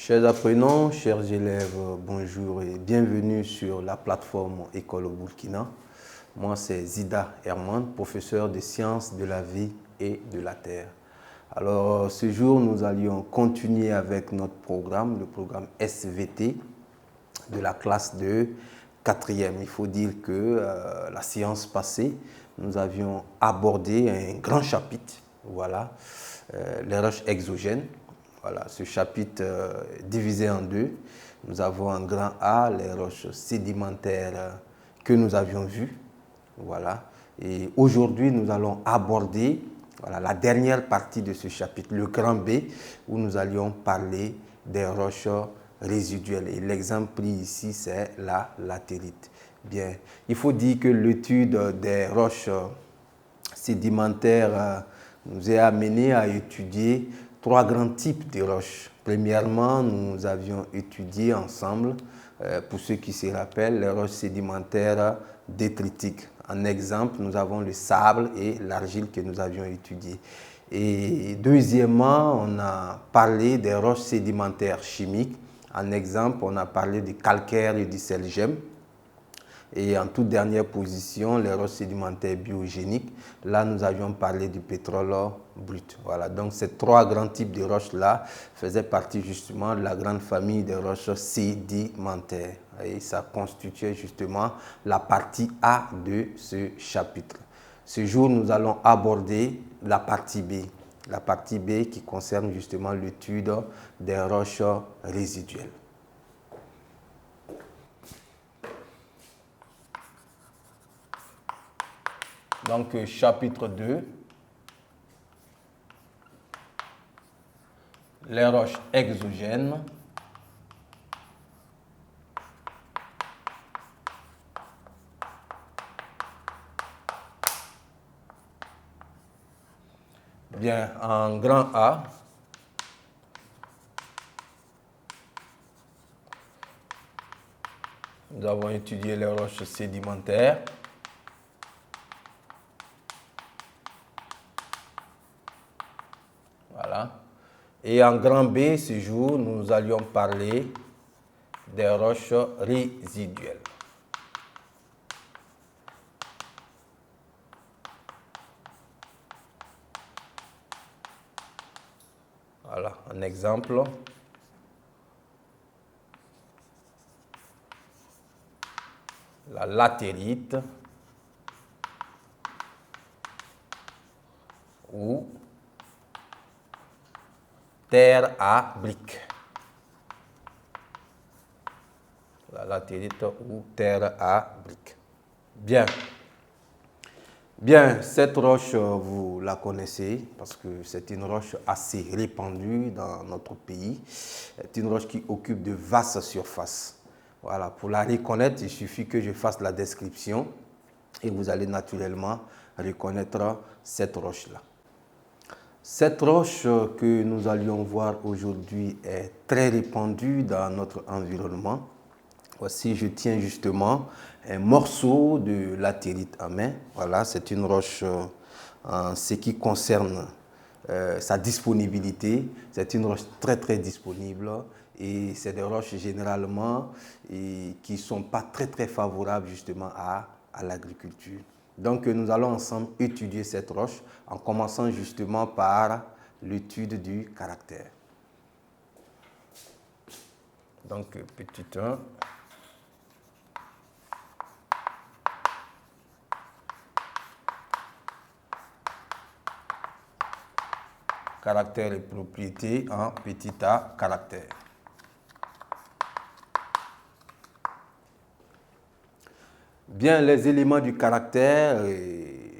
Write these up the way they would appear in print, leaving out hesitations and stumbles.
Chers apprenants, chers élèves, bonjour et bienvenue sur la plateforme École au Burkina. Moi, c'est Zida Herman, professeur de sciences de la vie et de la terre. Alors, ce jour, nous allions continuer avec notre programme, le programme SVT de la classe de 4e. Il faut dire que la séance passée, nous avions abordé un grand chapitre, voilà, les roches exogènes. Voilà, ce chapitre divisé en deux. Nous avons un grand A, les roches sédimentaires que nous avions vues. Voilà. Et aujourd'hui, nous allons aborder la dernière partie de ce chapitre, le grand B, où nous allions parler des roches résiduelles. Et l'exemple pris ici, c'est la latérite. Bien, il faut dire que l'étude des roches sédimentaires nous est amené à étudier trois grands types de roches. Premièrement, nous avions étudié ensemble, pour ceux qui se rappellent, les roches sédimentaires détritiques. En exemple, nous avons le sable et l'argile que nous avions étudié. Et deuxièmement, on a parlé des roches sédimentaires chimiques. En exemple, on a parlé du calcaire et du sel-gemme. Et en toute dernière position, les roches sédimentaires biogéniques. Là, nous avions parlé du pétrole brut. Voilà, donc ces trois grands types de roches-là faisaient partie justement de la grande famille des roches sédimentaires. Et ça constituait justement la partie A de ce chapitre. Ce jour, nous allons aborder la partie B. La partie B qui concerne justement l'étude des roches résiduelles. Donc, chapitre 2, les roches exogènes. Bien, en grand A, nous avons étudié les roches sédimentaires. Voilà. Et en grand B, ce jour, nous allions parler des roches résiduelles. Voilà, un exemple. La latérite ou terre à briques. La latérite ou terre à briques. Bien. Bien, cette roche, vous la connaissez parce que c'est une roche assez répandue dans notre pays. C'est une roche qui occupe de vastes surfaces. Voilà, pour la reconnaître, il suffit que je fasse la description et vous allez naturellement reconnaître cette roche-là. Cette roche que nous allions voir aujourd'hui est très répandue dans notre environnement. Voici, je tiens justement un morceau de latérite en main. Voilà, c'est une roche en ce qui concerne sa disponibilité. C'est une roche très très disponible et c'est des roches généralement qui ne sont pas très très favorables justement à l'agriculture. Donc nous allons ensemble étudier cette roche en commençant justement par l'étude du caractère. Donc petit 1. Caractère et propriété en petit a caractère. Bien, les éléments du caractère,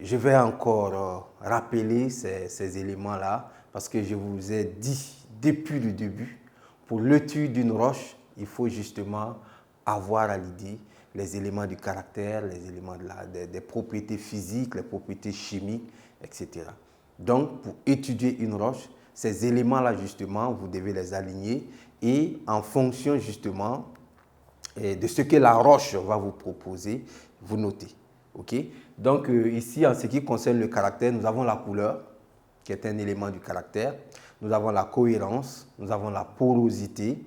je vais encore rappeler ces éléments-là parce que je vous ai dit depuis le début, pour l'étude d'une roche, il faut justement avoir à l'idée les éléments du caractère, les éléments des propriétés physiques, les propriétés chimiques, etc. Donc, pour étudier une roche, ces éléments-là, justement, vous devez les aligner et en fonction, justement, de ce que la roche va vous proposer, vous notez. Okay? Donc, ici, en ce qui concerne le caractère, nous avons la couleur, qui est un élément du caractère. Nous avons la cohérence, nous avons la porosité,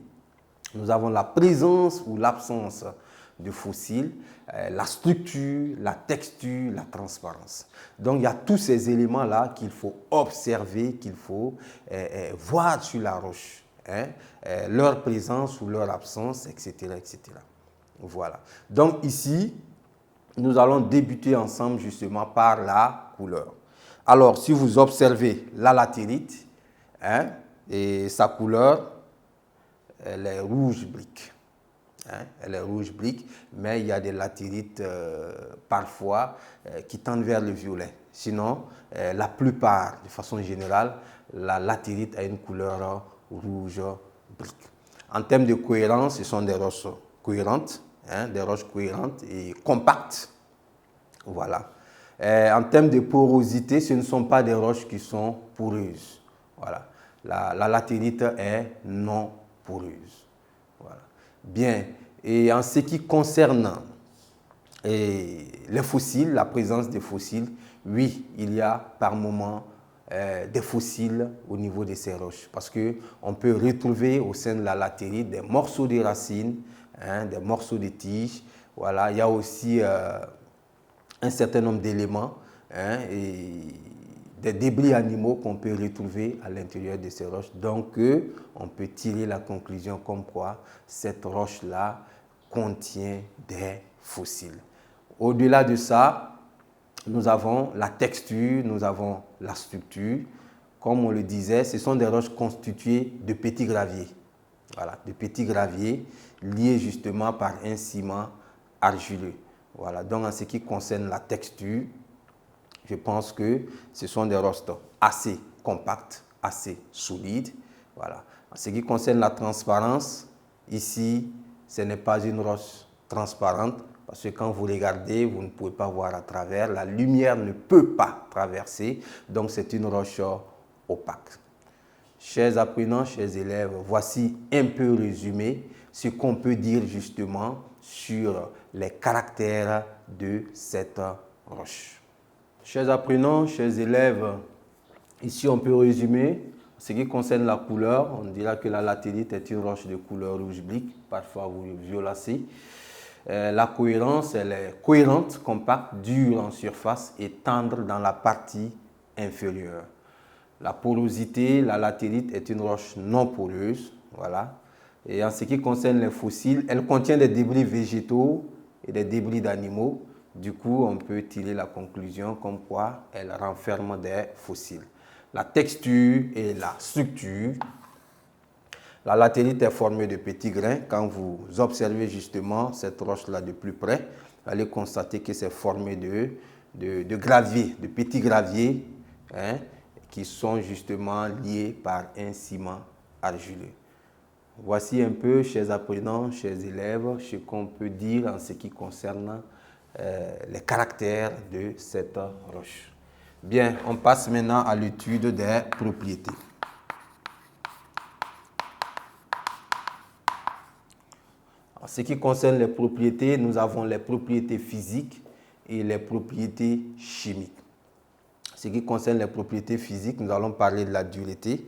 Nous avons la présence ou l'absence de fossiles, la structure, la texture, la transparence. Donc, il y a tous ces éléments-là qu'il faut observer, qu'il faut voir sur la roche. Hein, leur présence ou leur absence, etc., etc. Voilà. Donc, ici, nous allons débuter ensemble justement par la couleur. Alors, si vous observez la latérite, hein, et sa couleur, elle est rouge brique. Hein, elle est rouge brique, mais il y a des latérites parfois qui tendent vers le violet. Sinon, la plupart, de façon générale, la latérite a une couleur rouge brique. En termes de cohérence, ce sont des roches cohérentes, hein, des roches cohérentes et compactes. Voilà. En termes de porosité, ce ne sont pas des roches qui sont poreuses. Voilà. La latérite est non poreuse. Voilà. Bien. Et en ce qui concerne les fossiles, la présence des fossiles, oui, il y a par moment des fossiles au niveau de ces roches. Parce qu'on peut retrouver au sein de la latérite des morceaux de racines, hein, des morceaux de tiges. Voilà. Il y a aussi un certain nombre d'éléments, hein, et des débris animaux qu'on peut retrouver à l'intérieur de ces roches. Donc, on peut tirer la conclusion comme quoi cette roche-là contient des fossiles. Au-delà de ça, nous avons la texture, nous avons la structure. Comme on le disait, ce sont des roches constituées de petits graviers. Voilà, de petits graviers liés justement par un ciment argileux. Voilà, donc en ce qui concerne la texture, je pense que ce sont des roches assez compactes, assez solides. Voilà. En ce qui concerne la transparence, ici, ce n'est pas une roche transparente parce que quand vous regardez, vous ne pouvez pas voir à travers. La lumière ne peut pas traverser, donc c'est une roche opaque. Chers apprenants, chers élèves, voici un peu résumé ce qu'on peut dire justement sur les caractères de cette roche. Chers apprenants, chers élèves, ici on peut résumer. En ce qui concerne la couleur, on dira que la latérite est une roche de couleur rouge brique, parfois violacée. La cohérence, elle est cohérente, compacte, dure en surface et tendre dans la partie inférieure. La porosité, la latérite est une roche non poreuse. Voilà. Et en ce qui concerne les fossiles, elle contient des débris végétaux et des débris d'animaux. Du coup, on peut tirer la conclusion comme quoi elle renferme des fossiles. La texture et la structure. La latérite est formée de petits grains. Quand vous observez justement cette roche-là de plus près, vous allez constater que c'est formé de graviers, de petits graviers, hein, qui sont justement liés par un ciment argileux. Voici un peu, chers apprenants, chers élèves, ce qu'on peut dire en ce qui concerne les caractères de cette roche. Bien, on passe maintenant à l'étude des propriétés. En ce qui concerne les propriétés, nous avons les propriétés physiques et les propriétés chimiques. En ce qui concerne les propriétés physiques, nous allons parler de la dureté.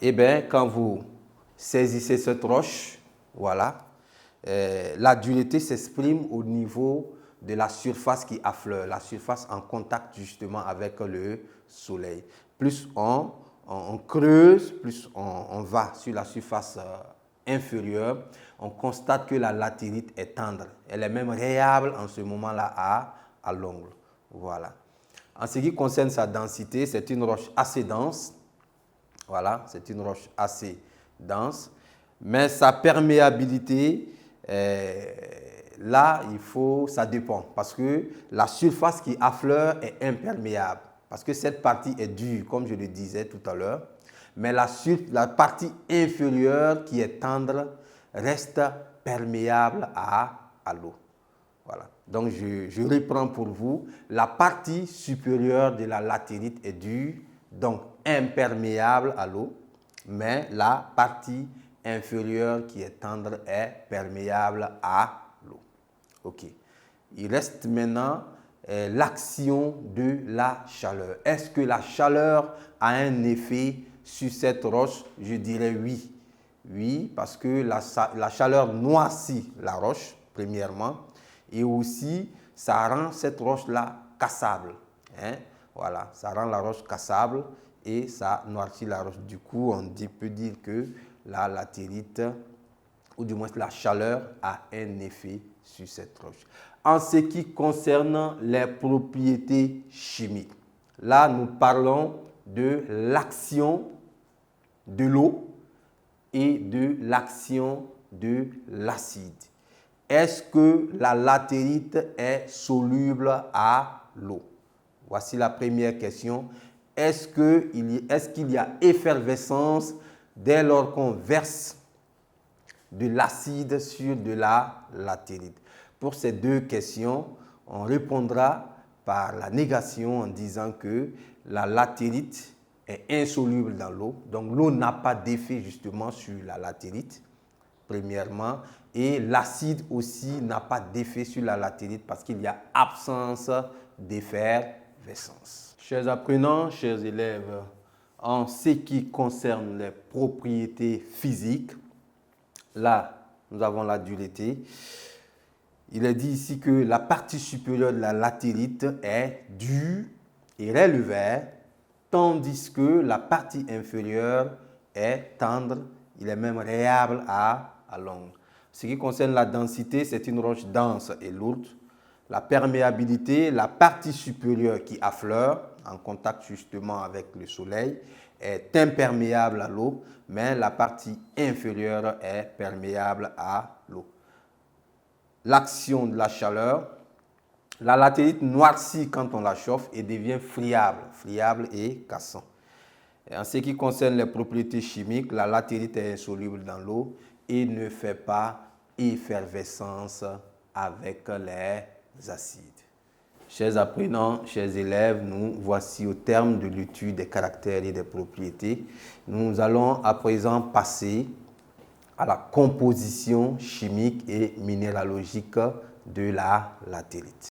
Eh bien, quand vous saisissez cette roche, voilà, la dureté s'exprime au niveau de la surface qui affleure, la surface en contact justement avec le soleil. Plus on creuse, plus on va sur la surface inférieure, on constate que la latérite est tendre. Elle est même réable en ce moment-là à l'ongle. Voilà. En ce qui concerne sa densité, c'est une roche assez dense. Voilà, c'est une roche assez dense. Mais sa perméabilité, là, ça dépend. Parce que la surface qui affleure est imperméable. Parce que cette partie est dure, comme je le disais tout à l'heure. Mais la partie inférieure qui est tendre reste perméable à l'eau. Voilà. Donc, je reprends pour vous. La partie supérieure de la latérite est dure, donc imperméable à l'eau. Mais la partie inférieure qui est tendre est perméable à l'eau. OK. Il reste maintenant l'action de la chaleur. Est-ce que la chaleur a un effet sur cette roche? Je dirais oui. Oui, parce que la chaleur noircit la roche, premièrement, et aussi, ça rend cette roche-là cassable. Hein? Voilà, ça rend la roche cassable et ça noircit la roche. Du coup, on peut dire que la latérite, ou du moins la chaleur, a un effet sur cette roche. En ce qui concerne les propriétés chimiques, là, nous parlons de l'action de l'eau et de l'action de l'acide. Est-ce que la latérite est soluble à l'eau? Voici la première question. Est-ce qu'il y a effervescence dès lors qu'on verse de l'acide sur de la latérite? Pour ces deux questions, on répondra par la négation en disant que la latérite est insoluble dans l'eau. Donc l'eau n'a pas d'effet justement sur la latérite, premièrement. Et l'acide aussi n'a pas d'effet sur la latérite parce qu'il y a absence d'effervescence. Chers apprenants, chers élèves, en ce qui concerne les propriétés physiques, là, nous avons la dureté. Il est dit ici que la partie supérieure de la latérite est dure et relevée, tandis que la partie inférieure est tendre, il est même réable à longue. Ce qui concerne la densité, c'est une roche dense et lourde. La perméabilité, la partie supérieure qui affleure en contact justement avec le soleil, est imperméable à l'eau, mais la partie inférieure est perméable à l'eau. L'action de la chaleur, la latérite noircit quand on la chauffe et devient friable et cassant. Et en ce qui concerne les propriétés chimiques, la latérite est insoluble dans l'eau et ne fait pas effervescence avec les acides. Chers apprenants, chers élèves, nous voici au terme de l'étude des caractères et des propriétés. Nous allons à présent passer à la composition chimique et minéralogique de la latérite.